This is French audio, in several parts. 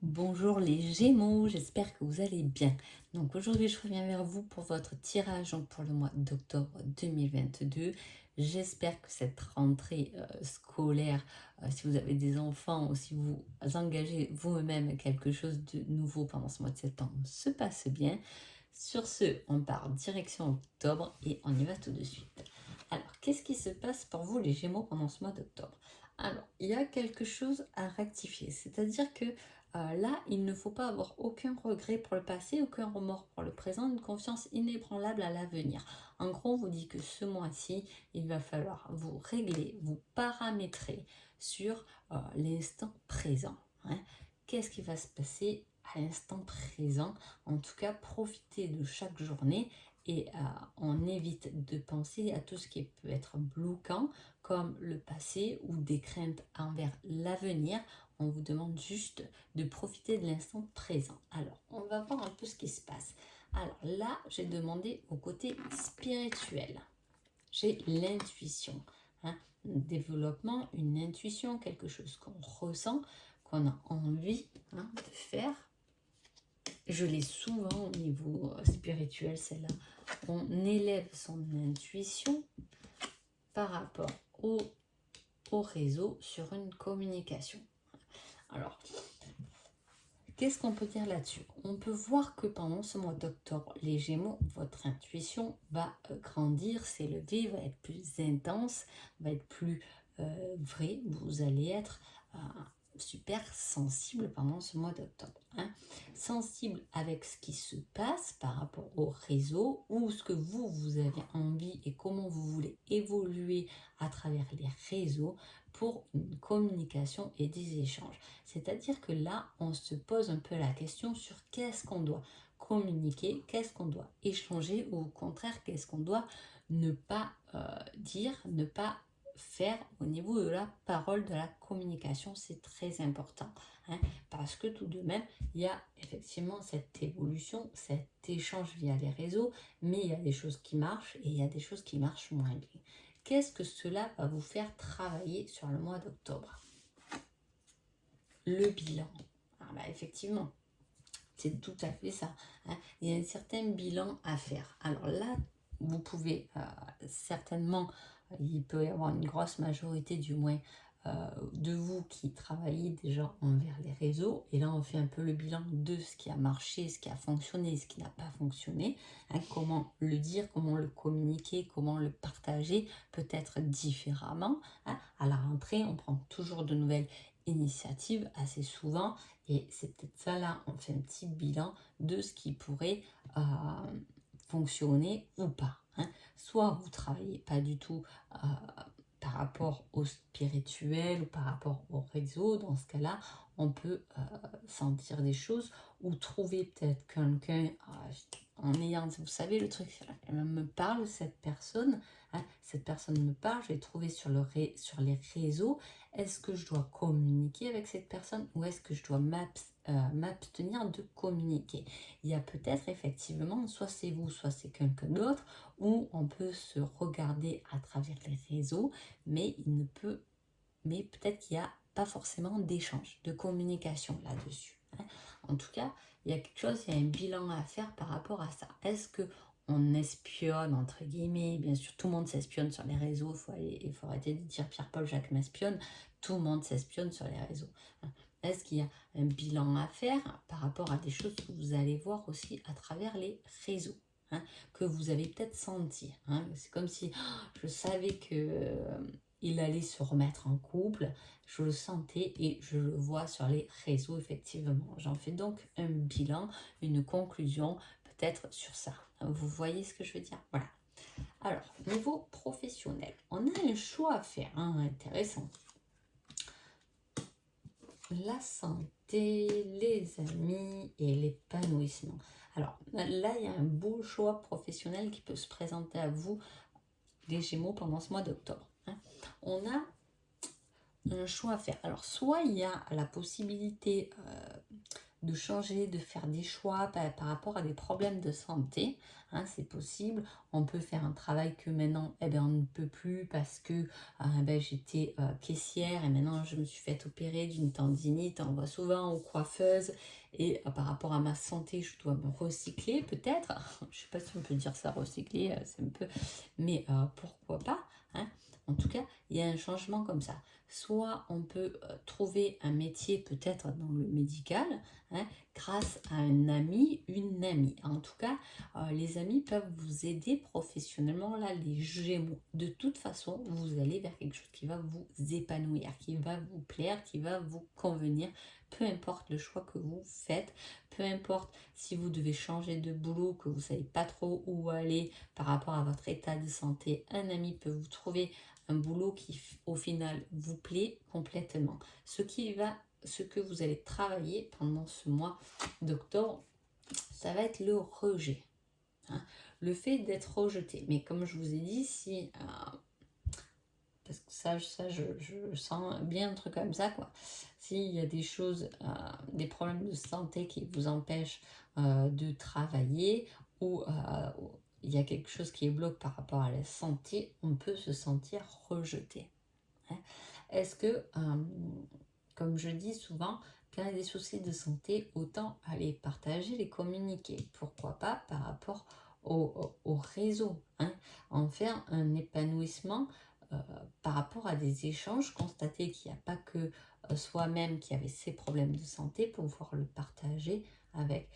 Bonjour les Gémeaux, j'espère que vous allez bien. Donc aujourd'hui, je reviens vers vous pour votre tirage pour le mois d'octobre 2022. J'espère que cette rentrée scolaire, si vous avez des enfants ou si vous engagez vous-même quelque chose de nouveau pendant ce mois de septembre, se passe bien. Sur ce, on part direction octobre et on y va tout de suite. Alors, qu'est-ce qui se passe pour vous les Gémeaux pendant ce mois d'octobre? Alors, il y a quelque chose à rectifier, c'est-à-dire que là, il ne faut pas avoir aucun regret pour le passé, aucun remords pour le présent, une confiance inébranlable à l'avenir. En gros, on vous dit que ce mois-ci, il va falloir vous régler, vous paramétrer sur l'instant présent, hein. Qu'est-ce qui va se passer à l'instant présent? En tout cas, profitez de chaque journée et on évite de penser à tout ce qui peut être bloquant, comme le passé ou des craintes envers l'avenir. On vous demande juste de profiter de l'instant présent. Alors, on va voir un peu ce qui se passe. Alors là, j'ai demandé au côté spirituel. J'ai l'intuition, hein, un développement, une intuition, quelque chose qu'on ressent, qu'on a envie de faire. Je l'ai souvent au niveau spirituel, celle-là. On élève son intuition par rapport au réseau sur une communication. Alors, qu'est-ce qu'on peut dire là-dessus? On peut voir que pendant ce mois d'octobre, les Gémeaux, votre intuition va grandir, s'élever, va être plus intense, va être plus vraie. Vous allez être super sensible pendant ce mois d'octobre, hein. Sensible avec ce qui se passe par rapport au réseau ou ce que vous avez envie et comment vous voulez évoluer à travers les réseaux pour une communication et des échanges. C'est-à-dire que là, on se pose un peu la question sur qu'est-ce qu'on doit communiquer, qu'est-ce qu'on doit échanger ou au contraire, qu'est-ce qu'on doit ne pas dire, ne pas faire au niveau de la parole, de la communication. C'est très important, hein, parce que tout de même, il y a effectivement cette évolution, cet échange via les réseaux, mais il y a des choses qui marchent et il y a des choses qui marchent moins bien. Qu'est-ce que cela va vous faire travailler sur le mois d'octobre? Le bilan. Ah bah effectivement, c'est tout à fait ça, hein. Il y a un certain bilan à faire. Alors là, vous pouvez certainement, il peut y avoir une grosse majorité du moins de vous qui travaillez déjà envers les réseaux. Et là, on fait un peu le bilan de ce qui a marché, ce qui a fonctionné, ce qui n'a pas fonctionné, hein. Comment le dire, comment le communiquer, comment le partager, peut-être différemment, hein. À la rentrée, on prend toujours de nouvelles initiatives assez souvent et c'est peut-être ça là, on fait un petit bilan de ce qui pourrait euh, fonctionner ou pas, hein. Soit vous travaillez pas du tout par rapport au spirituel ou par rapport au réseau, dans ce cas-là, on peut sentir des choses ou trouver peut-être quelqu'un en ayant, vous savez, le truc, elle me parle, cette personne, hein, cette personne me parle, je l'ai trouvée sur les réseaux. Est-ce que je dois communiquer avec cette personne ou est-ce que je dois m'abstenir de communiquer? Il y a peut-être effectivement, soit c'est vous, soit c'est quelqu'un d'autre, où on peut se regarder à travers les réseaux, mais mais peut-être qu'il n'y a pas forcément d'échange, de communication là-dessus, hein. En tout cas, il y a quelque chose, il y a un bilan à faire par rapport à ça. Est-ce que on espionne, entre guillemets, bien sûr, tout le monde s'espionne sur les réseaux, il faut arrêter de dire Pierre-Paul Jacques m'espionne, tout le monde s'espionne sur les réseaux, hein. Est-ce qu'il y a un bilan à faire par rapport à des choses que vous allez voir aussi à travers les réseaux, hein, que vous avez peut-être senti, hein. C'est comme si je savais que il allait se remettre en couple, je le sentais et je le vois sur les réseaux effectivement. J'en fais donc un bilan, une conclusion peut-être sur ça. Vous voyez ce que je veux dire? Voilà. Alors, niveau professionnel, on a un choix à faire, hein, intéressant. La santé, les amis et l'épanouissement. Alors là, il y a un beau choix professionnel qui peut se présenter à vous, les Gémeaux, pendant ce mois d'octobre, hein. On a un choix à faire. Alors, soit il y a la possibilité de changer, de faire des choix par rapport à des problèmes de santé. Hein, c'est possible. On peut faire un travail que maintenant, eh ben, on ne peut plus parce que j'étais caissière et maintenant je me suis fait opérer d'une tendinite. On va souvent aux coiffeuses et par rapport à ma santé, je dois me recycler peut-être. Je ne sais pas si on peut dire ça, recycler, c'est un peu... Mais pourquoi pas, hein. En tout cas, il y a un changement comme ça. Soit on peut trouver un métier peut-être dans le médical, hein, grâce à un ami, une amie. En tout cas, les amis peuvent vous aider professionnellement, là, les Gémeaux. De toute façon, vous allez vers quelque chose qui va vous épanouir, qui va vous plaire, qui va vous convenir. Peu importe le choix que vous faites, peu importe si vous devez changer de boulot, que vous ne savez pas trop où aller par rapport à votre état de santé, un ami peut vous trouver un boulot qui, au final, vous plaît complètement. Ce que vous allez travailler pendant ce mois d'octobre, ça va être le rejet. Hein, le fait d'être rejeté. Mais comme je vous ai dit, si... parce que ça je sens bien un truc comme ça, quoi. S'il y a des choses, des problèmes de santé qui vous empêchent de travailler ou il y a quelque chose qui bloque par rapport à la santé, on peut se sentir rejeté. Hein. Est-ce que, comme je dis souvent, quand il y a des soucis de santé, autant aller partager, les communiquer. Pourquoi pas par rapport au réseau, hein, en faire un épanouissement par rapport à des échanges, constater qu'il n'y a pas que soi-même qui avait ces problèmes de santé, pour pouvoir le partager avec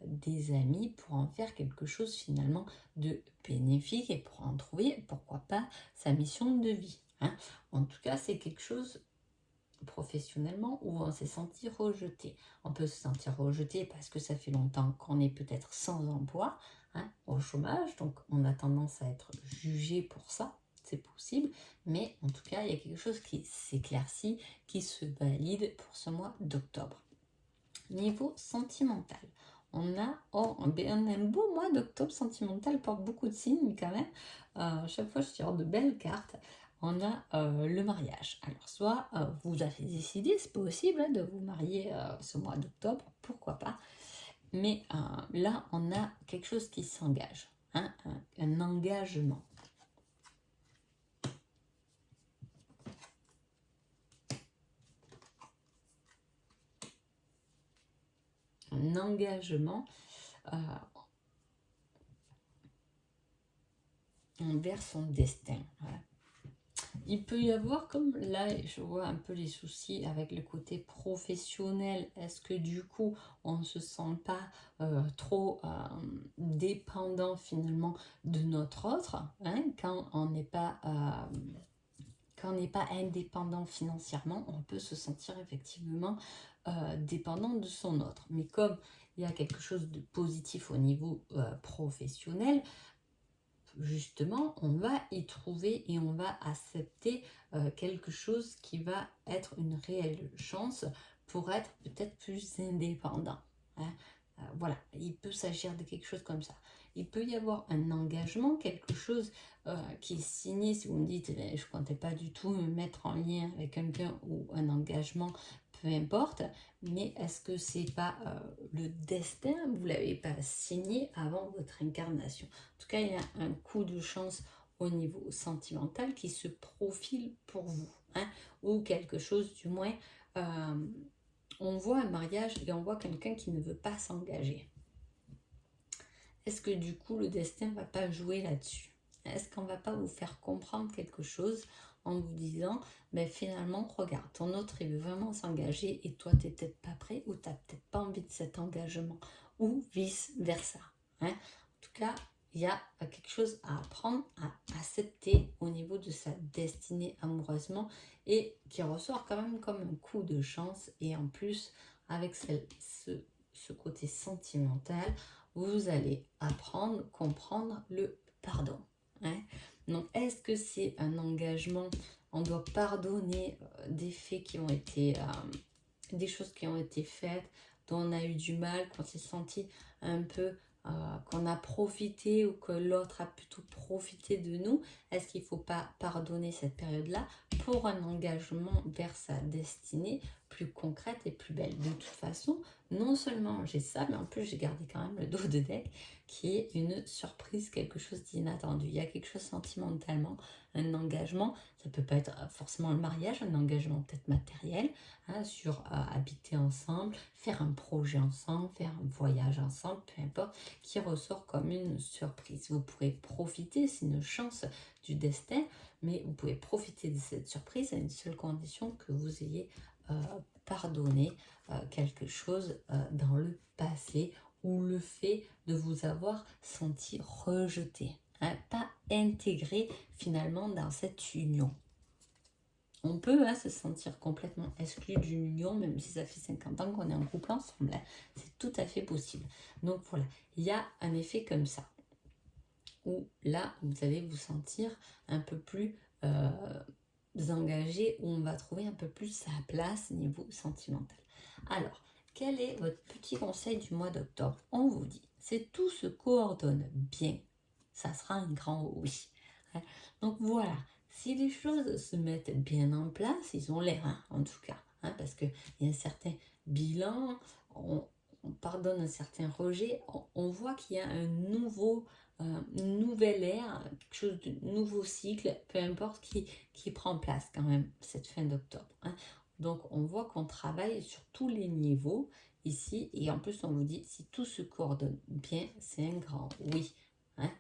des amis pour en faire quelque chose finalement de bénéfique et pour en trouver, pourquoi pas, sa mission de vie. Hein. En tout cas, c'est quelque chose professionnellement où on s'est senti rejeté. On peut se sentir rejeté parce que ça fait longtemps qu'on est peut-être sans emploi, hein, au chômage, donc on a tendance à être jugé pour ça, c'est possible, mais en tout cas, il y a quelque chose qui s'éclaircit, qui se valide pour ce mois d'octobre. Niveau sentimental, on a un beau mois d'octobre sentimental, porte beaucoup de signes quand même. Chaque fois, je tire de belles cartes. On a le mariage. Alors, soit vous avez décidé, c'est possible, hein, de vous marier ce mois d'octobre, pourquoi pas. Mais là, on a quelque chose qui s'engage, hein, un engagement. Un engagement envers son destin. Voilà. Il peut y avoir, comme là, je vois un peu les soucis avec le côté professionnel. Est-ce que du coup, on ne se sent pas trop dépendant finalement de notre autre, hein, quand on n'est pas... quand on n'est pas indépendant financièrement, on peut se sentir effectivement dépendant de son autre. Mais comme il y a quelque chose de positif au niveau professionnel, justement, on va y trouver et on va accepter quelque chose qui va être une réelle chance pour être peut-être plus indépendant. Hein. Voilà, il peut s'agir de quelque chose comme ça. Il peut y avoir un engagement, quelque chose qui est signé. Si vous me dites, je ne comptais pas du tout me mettre en lien avec quelqu'un ou un engagement, peu importe, mais est-ce que c'est pas le destin, vous ne l'avez pas signé avant votre incarnation? En tout cas, il y a un coup de chance au niveau sentimental qui se profile pour vous, hein, ou quelque chose du moins... on voit un mariage et on voit quelqu'un qui ne veut pas s'engager. Est-ce que du coup le destin ne va pas jouer là-dessus? Est-ce qu'on ne va pas vous faire comprendre quelque chose en vous disant, ben finalement, regarde, ton autre il veut vraiment s'engager et toi tu n'es peut-être pas prêt ou tu n'as peut-être pas envie de cet engagement, ou vice-versa. Hein. En tout cas, il y a quelque chose à apprendre, à accepter au niveau de sa destinée amoureusement et qui ressort quand même comme un coup de chance. Et en plus, avec ce côté sentimental, vous allez apprendre, comprendre le pardon. Hein. Donc, est-ce que c'est un engagement? On doit pardonner des faits qui ont été, des choses qui ont été faites, dont on a eu du mal, qu'on s'est senti un peu, qu'on a profité ou que l'autre a plutôt profité de nous. Est-ce qu'il ne faut pas pardonner cette période-là pour un engagement vers sa destinée plus concrète et plus belle. De toute façon, non seulement j'ai ça, mais en plus j'ai gardé quand même le dos de deck qui est une surprise, quelque chose d'inattendu. Il y a quelque chose sentimentalement, un engagement, ça peut pas être forcément le mariage, un engagement peut-être matériel, hein, sur habiter ensemble, faire un projet ensemble, faire un voyage ensemble, peu importe, qui ressort comme une surprise. Vous pourrez profiter, c'est une chance du destin, mais vous pouvez profiter de cette surprise à une seule condition, que vous ayez pardonné quelque chose dans le passé, ou le fait de vous avoir senti rejeté, hein, pas intégré finalement dans cette union. On peut se sentir complètement exclu d'une union, même si ça fait 50 ans qu'on est en couple ensemble, hein. C'est tout à fait possible. Donc voilà, il y a un effet comme ça, où là, vous allez vous sentir un peu plus engagé, où on va trouver un peu plus sa place niveau sentimental. Alors, quel est votre petit conseil du mois d'octobre? On vous dit, c'est tout se coordonne bien, ça sera un grand oui. Donc voilà, si les choses se mettent bien en place, ils ont l'air, hein, en tout cas, hein, parce qu'il y a un certain bilan, on pardonne un certain rejet, on voit qu'il y a un nouveau, une nouvelle ère, quelque chose de nouveau cycle, peu importe, qui prend place quand même cette fin d'octobre, hein. Donc on voit qu'on travaille sur tous les niveaux ici, et en plus on vous dit, si tout se coordonne bien, c'est un grand oui, hein.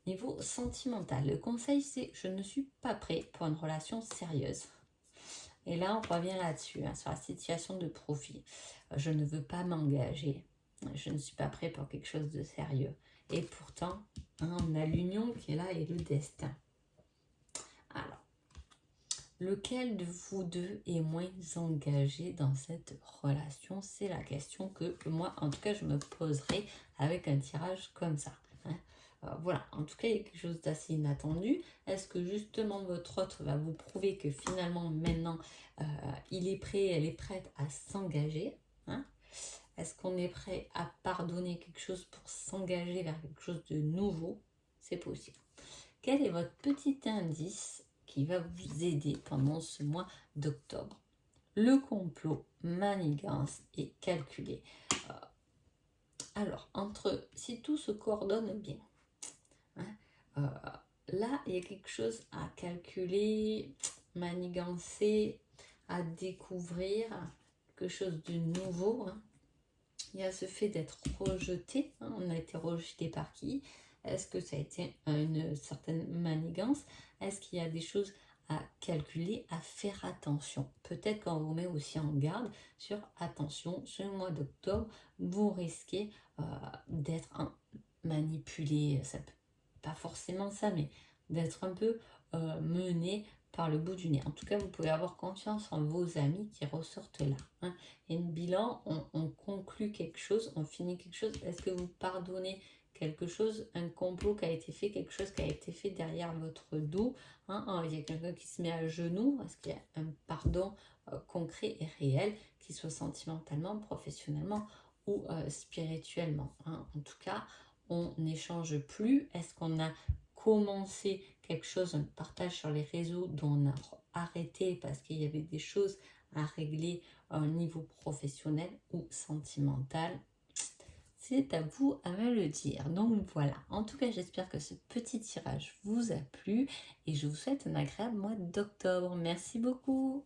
Niveau sentimental, le conseil c'est, je ne suis pas prêt pour une relation sérieuse. Et là, on revient là-dessus, hein, sur la situation de profit. Je ne veux pas m'engager. Je ne suis pas prêt pour quelque chose de sérieux. Et pourtant, hein, on a l'union qui est là et le destin. Alors, lequel de vous deux est moins engagé dans cette relation? C'est la question que moi, en tout cas, je me poserai avec un tirage comme ça, hein. Voilà, en tout cas, il y a quelque chose d'assez inattendu. Est-ce que justement votre autre va vous prouver que finalement, maintenant, il est prêt, elle est prête à s'engager, hein? Est-ce qu'on est prêt à pardonner quelque chose pour s'engager vers quelque chose de nouveau? C'est possible. Quel est votre petit indice qui va vous aider pendant ce mois d'octobre? Le complot, manigance et calculé. Alors, entre si tout se coordonne bien, hein, là, il y a quelque chose à calculer, manigancer, à découvrir, quelque chose de nouveau, hein. Il y a ce fait d'être rejeté, hein. On a été rejeté par qui? Est-ce que ça a été une certaine manigance? Est-ce qu'il y a des choses à calculer, à faire attention? Peut-être qu'on vous met aussi en garde sur attention, ce mois d'octobre, vous risquez d'être manipulé, ça peut, pas forcément ça, mais d'être un peu mené par le bout du nez. En tout cas, vous pouvez avoir confiance en vos amis qui ressortent là, hein. Et une bilan, on conclut quelque chose, on finit quelque chose. Est-ce que vous pardonnez quelque chose, un complot qui a été fait, quelque chose qui a été fait derrière votre dos, hein, il y a quelqu'un qui se met à genoux, est-ce qu'il y a un pardon concret et réel, qu'il soit sentimentalement, professionnellement ou spirituellement, hein. En tout cas, on n'échange plus. Est-ce qu'on a commencé quelque chose, un partage sur les réseaux dont on a arrêté parce qu'il y avait des choses à régler à un niveau professionnel ou sentimental? C'est à vous à me le dire. Donc voilà, en tout cas j'espère que ce petit tirage vous a plu et je vous souhaite un agréable mois d'octobre. Merci beaucoup.